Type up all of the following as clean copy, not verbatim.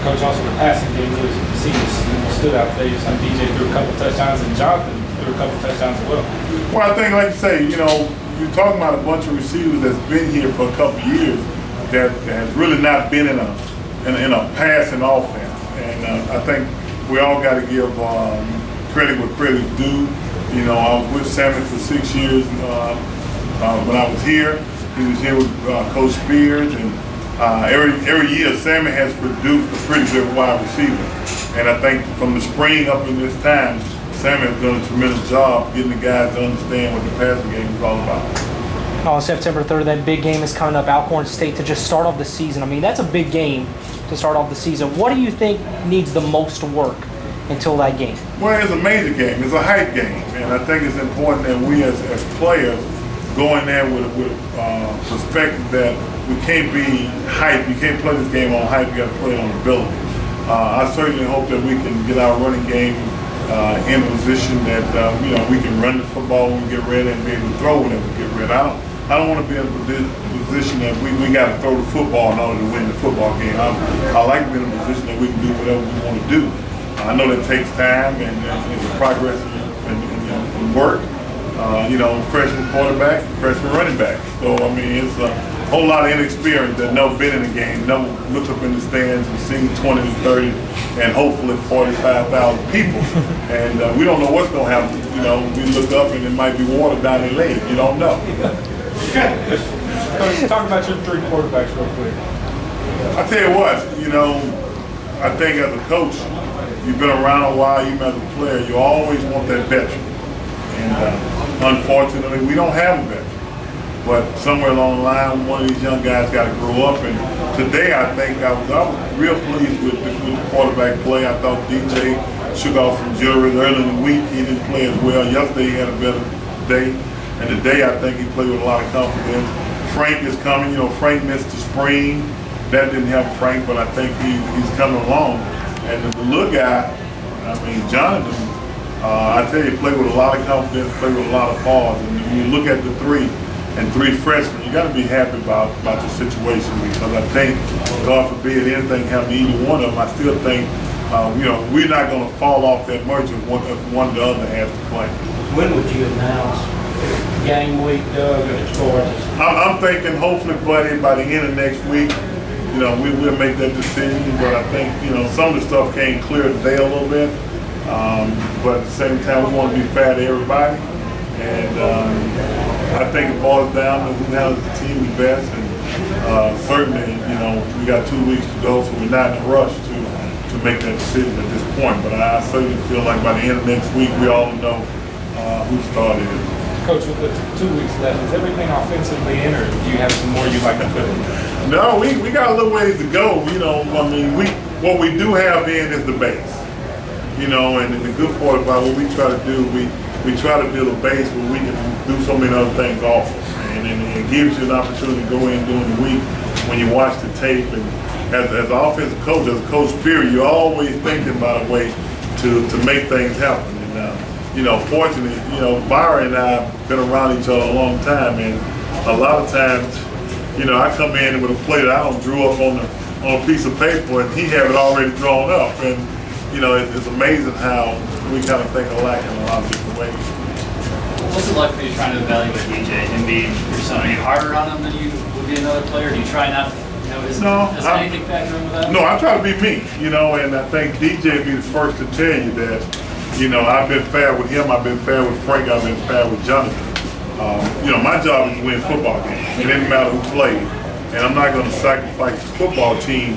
Coach, also the passing game really stood out today. Just like DJ threw a couple touchdowns and Jonathan threw a couple touchdowns as well. Well, I think, like you say, you're talking about a bunch of receivers that's been here for a couple of years that has really not been in a passing offense. And I think we all got to give credit where credit's due. I was with Sammy for 6 years when I was here. He was here with Coach Spears, and every year Sammy has produced a pretty good wide receiver. And I think from the spring up in this time, Sammy has done a tremendous job getting the guys to understand what the passing game is all about. On September 3rd, that big game is coming up, Alcorn State, to just start off the season. I mean, that's a big game to start off the season. What do you think needs the most work until that game? Well, it's a major game. It's a hype game. And I think it's important that we as players go in there with perspective that we can't be hype. You can't play this game on hype. You got to play it on ability. I certainly hope that we can get our running game in a position that we can run the football when we get ready and be able to throw whenever we get ready. I don't want to be in a position that we got to throw the football in order to win the football game. I like to be in a position that we can do whatever we want to do. I know that takes time and progress and work. Freshman quarterback, freshman running back. So, I mean, it's a whole lot of inexperience that never been in a game, never looked up in the stands and seen 20 to 30 and hopefully 45,000 people. And we don't know what's going to happen. We look up and it might be water down their leg. You don't know. Coach, talk about your three quarterbacks real quick. I tell you what, I think as a coach, you've been around a while, even as a player, you always want that veteran. And unfortunately, we don't have a veteran. But somewhere along the line, one of these young guys got to grow up. And today, I think I was real pleased with the quarterback play. I thought DJ shook off some jitters early in the week. He didn't play as well. Yesterday, he had a better day. And today, I think he played with a lot of confidence. Frank is coming. Frank missed the spring. That didn't help Frank, but I think he's coming along. And the little guy, Jonathan, I tell you, played with a lot of confidence, played with a lot of bars. And when you look at the three freshmen, you got to be happy about the situation, because I think, God forbid anything happen to either one of them, I still think, we're not going to fall off that much if one or the other has to play. When would you announce game week, Doug, as far as? I'm thinking hopefully, buddy, by the end of next week, we'll make that decision. But I think, some of the stuff came clear today a little bit. But at the same time, we want to be fair to everybody. And I think it boils down to who handles the team the best. And certainly, we got 2 weeks to go, so we're not in a rush to make that decision at this point. But I certainly feel like by the end of next week, we all know who started it. Coach, with the 2 weeks left, is everything offensively in, or do you have some more you'd like to put in? No, we got a little ways to go. What we do have in is the base. And the good part about what we try to do, we try to build a base where we can do so many other things also. And it gives you an opportunity to go in during the week when you watch the tape. And as an offensive coach, as a coach period, you're always thinking about a way to make things happen. And fortunately, Byron and I have been around each other a long time, and a lot of times, I come in with a play that I don't drew up on a piece of paper, and he have it already drawn up. And it's amazing how we kind of think alike in a lot of different ways. What's it like for you trying to evaluate DJ, him being your son? Are you harder on him than you would be another player? Do you try not to, does anything factor in with that? No, I try to be me, and I think DJ would be the first to tell you that, I've been fair with him, I've been fair with Frank, I've been fair with Jonathan. My job is to win football games. It didn't matter who played. And I'm not going to sacrifice the football team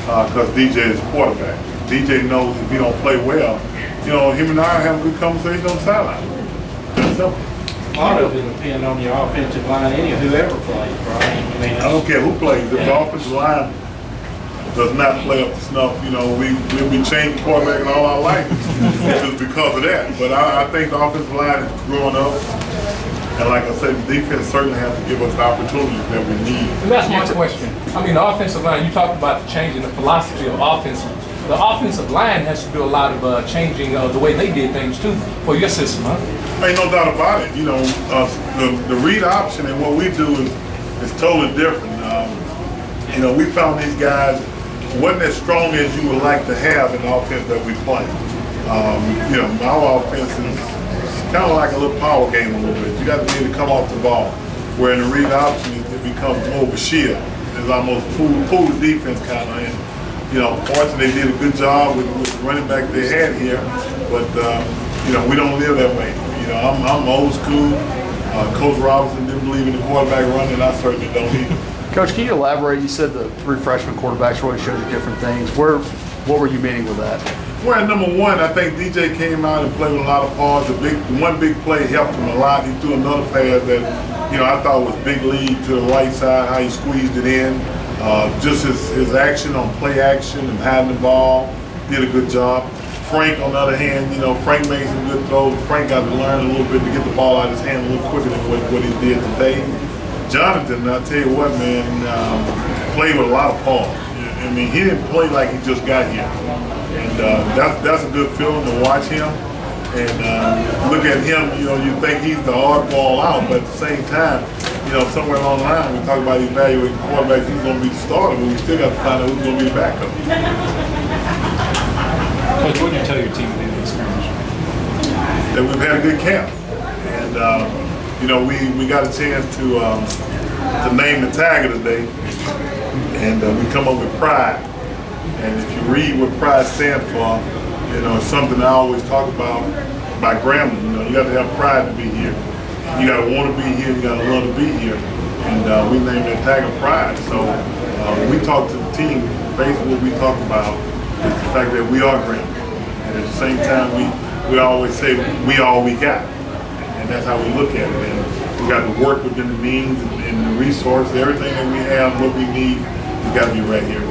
because DJ is a quarterback. DJ knows if he don't play well, him and I have a good conversation on the sideline. That's simple. A lot of it will depend on your offensive line, whoever plays, right? I don't care who plays. If the offensive line does not play up to snuff, we'll be changing quarterback in all our life just because of that. But I think the offensive line is growing up. And like I said, the defense certainly has to give us the opportunities that we need. And that's my question. The offensive line, you talked about changing the philosophy of offense. The offensive line has to do a lot of changing the way they did things too for your system, huh? Ain't no doubt about it. The read option and what we do is totally different. We found these guys wasn't as strong as you would like to have in the offense that we play. You know, our offense is kind of like a little power game a little bit. You got to be able to come off the ball. Where in the read option, it becomes more of a shield. It's almost pull the defense kind of in. You know, fortunately, they did a good job with the running back they had here, but you know, we don't live that way. You know, I'm old school. Coach Robinson didn't believe in the quarterback running, and I certainly don't either. Coach, can you elaborate? You said the 3 freshman quarterbacks really showed you different things. What were you meaning with that? Well, number one, I think DJ came out and played with a lot of pause. One big play helped him a lot. He threw another pass that, you know, I thought was big lead to the right side, how he squeezed it in. Just his action on play action and hiding the ball, did a good job. Frank, on the other hand, you know, Frank made some good throws. Frank got to learn a little bit to get the ball out of his hand a little quicker than what he did today. Jonathan, I'll tell you what, man, played with a lot of pause. I mean, he didn't play like he just got here. And that's a good feeling to watch him. And look at him, you know, you think he's the oddball out, but at the same time, you know, somewhere along the line, we talk about evaluating quarterbacks, who's going to be the starter, but we still got to find out who's going to be the backup. Coach, what did you tell your team at the end of the scrimmage? That we've had a good camp. And, you know, we got a chance to name the Tiger today. And we come up with pride. And if you read what pride stands for, you know, it's something I always talk about Grambling. You know, you got to have pride to be here. You got to want to be here. You got to love to be here. And we named it Tiger Pride. So we talk to the team. Basically, what we talk about is the fact that we are Grambling. And at the same time, we always say we all we got. And that's how we look at it. And we got to work within the means and the resources, everything that we have, what we need, we got to be right here.